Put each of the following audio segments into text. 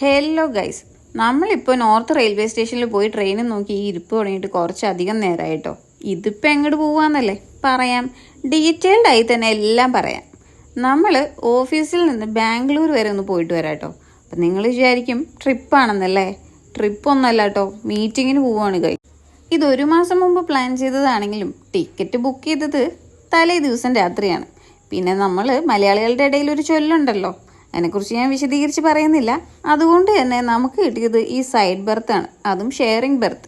Hello guys, നമ്മളിപ്പോൾ north railway സ്റ്റേഷനിൽ പോയി ട്രെയിനും നോക്കി ഈ ഇരിപ്പ് തുടങ്ങിയിട്ട് കുറച്ചധികം നേരമായിട്ടോ. ഇതിപ്പോൾ എങ്ങോട്ട് പോവാന്നല്ലേ പറയാം, ഡീറ്റെയിൽഡ് ആയി തന്നെ എല്ലാം പറയാം. നമ്മൾ ഓഫീസിൽ നിന്ന് ബാംഗ്ലൂർ വരെ ഒന്ന് പോയിട്ട് വരാം കേട്ടോ. അപ്പം നിങ്ങൾ വിചാരിക്കും ട്രിപ്പാണെന്നല്ലേ? ട്രിപ്പൊന്നല്ല കേട്ടോ, മീറ്റിങ്ങിന് പോവുകയാണ് ഗൈസ്. ഇതൊരു മാസം മുമ്പ് പ്ലാൻ ചെയ്തതാണെങ്കിലും ടിക്കറ്റ് ബുക്ക് ചെയ്തത് തലേ ദിവസം രാത്രിയാണ്. പിന്നെ നമ്മൾ മലയാളികളുടെ ഇടയിൽ ഒരു ചൊല്ലുണ്ടല്ലോ, അതിനെക്കുറിച്ച് ഞാൻ വിശദീകരിച്ച് പറയുന്നില്ല. അതുകൊണ്ട് തന്നെ നമുക്ക് കിട്ടിയത് ഈ സൈഡ് ബെർത്താണ്, അതും ഷെയറിംഗ് ബെർത്ത്.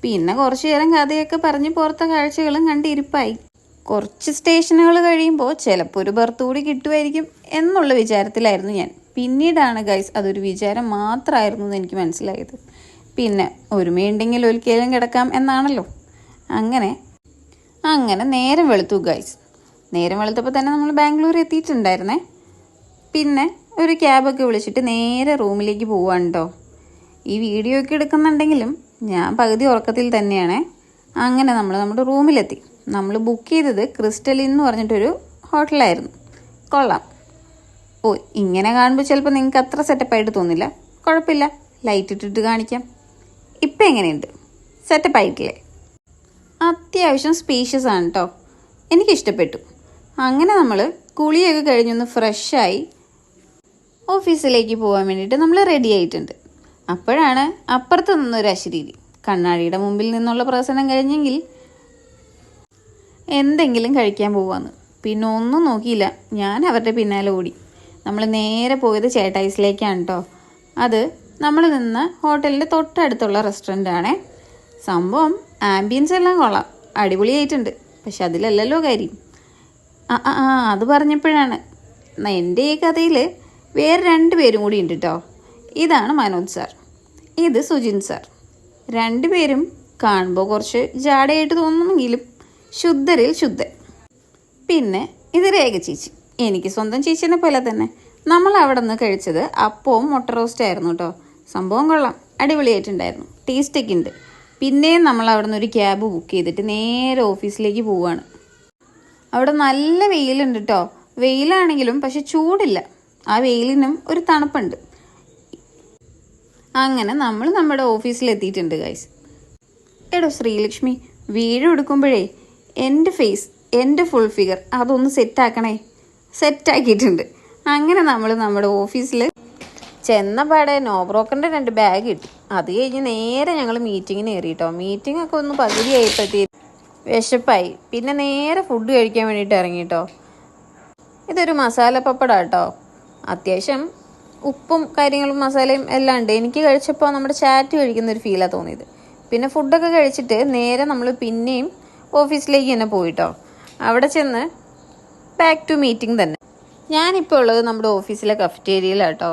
പിന്നെ കുറച്ച് നേരം കഥയൊക്കെ പറഞ്ഞ് പുറത്തെ കാഴ്ചകളും കണ്ടിരിപ്പായി. കുറച്ച് സ്റ്റേഷനുകൾ കഴിയുമ്പോൾ ചിലപ്പോൾ ഒരു ബെർത്ത് കൂടി കിട്ടുമായിരിക്കും എന്നുള്ള വിചാരത്തിലായിരുന്നു ഞാൻ. പിന്നീടാണ് ഗൈസ് അതൊരു വിചാരം മാത്രമായിരുന്നു എന്ന് എനിക്ക് മനസ്സിലായത്. പിന്നെ ഒരുമയുണ്ടെങ്കിൽ ഒരിക്കലും കിടക്കാം എന്നാണല്ലോ. അങ്ങനെ നേരം വെളുത്തു ഗൈസ്. നേരം വെളുത്തപ്പോൾ തന്നെ നമ്മൾ ബാംഗ്ലൂർ എത്തിയിട്ടുണ്ടായിരുന്നേ. പിന്നെ ഒരു ക്യാബൊക്കെ വിളിച്ചിട്ട് നേരെ റൂമിലേക്ക് പോവാണ് കേട്ടോ. ഈ വീഡിയോ ഒക്കെ എടുക്കുന്നുണ്ടെങ്കിലും ഞാൻ പകുതി ഉറക്കത്തിൽ തന്നെയാണ്. അങ്ങനെ നമ്മൾ നമ്മുടെ റൂമിലെത്തി. നമ്മൾ ബുക്ക് ചെയ്തത് ക്രിസ്റ്റലിൻ എന്ന് പറഞ്ഞിട്ടൊരു ഹോട്ടലായിരുന്നു. കൊള്ളാം. ഇങ്ങനെ കാണുമ്പോൾ ചിലപ്പോൾ നിങ്ങൾക്ക് അത്ര സെറ്റപ്പായിട്ട് തോന്നില്ല. കുഴപ്പമില്ല, ലൈറ്റ് ഇട്ടിട്ട് കാണിക്കാം. ഇപ്പം എങ്ങനെയുണ്ട്? സെറ്റപ്പായിട്ടില്ലേ? അത്യാവശ്യം സ്പേഷ്യസ് ആണ് കേട്ടോ, എനിക്കിഷ്ടപ്പെട്ടു. അങ്ങനെ നമ്മൾ കുളിയൊക്കെ കഴിഞ്ഞൊന്ന് ഫ്രഷായി ഓഫീസിലേക്ക് പോകാൻ വേണ്ടിയിട്ട് നമ്മൾ റെഡി ആയിട്ടുണ്ട്. അപ്പോഴാണ് അപ്പുറത്ത് നിന്നൊരു അശരീരി. കണ്ണാടിയുടെ മുമ്പിൽ നിന്നുള്ള പ്രസനം കഴിഞ്ഞെങ്കിൽ എന്തെങ്കിലും കഴിക്കാൻ പോവാന്ന്. പിന്നെ ഒന്നും നോക്കിയില്ല, ഞാൻ അവരുടെ പിന്നാലെ ഓടി. നമ്മൾ നേരെ പോയത് ചേട്ടായിസിലേക്കാണ് കേട്ടോ. അത് നമ്മൾ നിന്ന ഹോട്ടലിൻ്റെ തൊട്ടടുത്തുള്ള റെസ്റ്റോറൻ്റാണേ. സംഭവം ആംബിയൻസ് എല്ലാം കൊള്ളാം, അടിപൊളിയായിട്ടുണ്ട്. പക്ഷെ അതിലല്ലല്ലോ കാര്യം. അത് പറഞ്ഞപ്പോഴാണ് എൻ്റെ ഈ കഥയിൽ വേറെ 2 പേരും കൂടി ഉണ്ട് കേട്ടോ. ഇതാണ് മനോജ് സാർ, ഇത് സുജിൻ സാർ. 2 പേരും കാണുമ്പോൾ കുറച്ച് ജാടയായിട്ട് തോന്നുമെങ്കിലും ശുദ്ധരിൽ ശുദ്ധൻ. പിന്നെ ഇത് രേഖ ചേച്ചി, എനിക്ക് സ്വന്തം ചേച്ചിനെ പോലെ തന്നെ. നമ്മൾ അവിടെ നിന്ന് കഴിച്ചത് അപ്പവും മുട്ട റോസ്റ്റ് ആയിരുന്നു കേട്ടോ. സംഭവം കൊള്ളാം, അടിപൊളിയായിട്ടുണ്ടായിരുന്നു, ടേസ്റ്റൊക്കെ ഉണ്ട്. പിന്നെയും നമ്മൾ അവിടെ നിന്ന് ഒരു ക്യാബ് ബുക്ക് ചെയ്തിട്ട് നേരെ ഓഫീസിലേക്ക് പോവുകയാണ്. അവിടെ നല്ല വെയിലുണ്ട് കേട്ടോ. വെയിലാണെങ്കിലും പക്ഷെ ചൂടില്ല, ആ വെയിലിനും ഒരു തണുപ്പുണ്ട്. അങ്ങനെ നമ്മൾ നമ്മുടെ ഓഫീസിലെത്തിയിട്ടുണ്ട് ഗൈസ്. എടോ ശ്രീലക്ഷ്മി, വീഡിയോ എടുക്കുമ്പോഴേ എൻ്റെ ഫേസ്, എൻ്റെ ഫുൾ ഫിഗർ അതൊന്ന് സെറ്റാക്കണേ. സെറ്റാക്കിയിട്ടുണ്ട്. അങ്ങനെ നമ്മൾ നമ്മുടെ ഓഫീസിൽ ചെന്നപാടെ നോബ്രോക്കറിൻ്റെ 2 ബാഗ് കിട്ടി. അത് കഴിഞ്ഞ് നേരെ ഞങ്ങൾ മീറ്റിങ്ങിന് കയറി കേട്ടോ. മീറ്റിങ്ങൊക്കെ ഒന്ന് പകുതിയായപ്പോഴത്തേക്ക് വിശപ്പായി. പിന്നെ നേരെ ഫുഡ് കഴിക്കാൻ വേണ്ടിയിട്ട് ഇറങ്ങി കേട്ടോ. ഇതൊരു മസാല പപ്പടം കേട്ടോ. അത്യാവശ്യം ഉപ്പും കാര്യങ്ങളും മസാലയും എല്ലാം ഉണ്ട്. എനിക്ക് കഴിച്ചപ്പോൾ നമ്മുടെ ചാറ്റ് കഴിക്കുന്നൊരു ഫീലാണ് തോന്നിയത്. പിന്നെ ഫുഡൊക്കെ കഴിച്ചിട്ട് നേരെ നമ്മൾ പിന്നെയും ഓഫീസിലേക്ക് തന്നെ പോയിട്ടോ. അവിടെ ചെന്ന് ബാക്ക് ടു മീറ്റിംഗ് തന്നെ. ഞാനിപ്പോൾ ഉള്ളത് നമ്മുടെ ഓഫീസിലെ കഫറ്റേരിയയിലാണ് കേട്ടോ.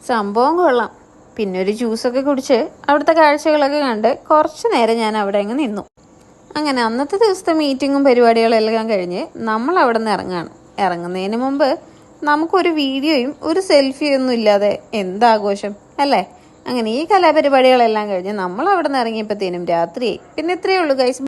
സംഭവം കൊള്ളാം. പിന്നെ ഒരു ജ്യൂസൊക്കെ കുടിച്ച് അവിടുത്തെ കാഴ്ചകളൊക്കെ കണ്ട് കുറച്ച് നേരം ഞാൻ അവിടെ അങ്ങ് നിന്നു. അങ്ങനെ അന്നത്തെ ദിവസത്തെ മീറ്റിങ്ങും പരിപാടികളെല്ലാം കഴിഞ്ഞ് നമ്മൾ അവിടെ നിന്ന് ഇറങ്ങുകയാണ്. ഇറങ്ങുന്നതിന് മുമ്പ് നമുക്കൊരു വീഡിയോയും ഒരു സെൽഫിയും ഒന്നും ഇല്ലാതെ എന്താഘോഷം അല്ലേ? അങ്ങനെ ഈ കലാപരിപാടികളെല്ലാം കഴിഞ്ഞ് നമ്മൾ അവിടെ നിന്ന് ഇറങ്ങിയപ്പോഴത്തേനും രാത്രിയായി. പിന്നെ ഇത്രയേ ഉള്ളൂ ഗൈസ്.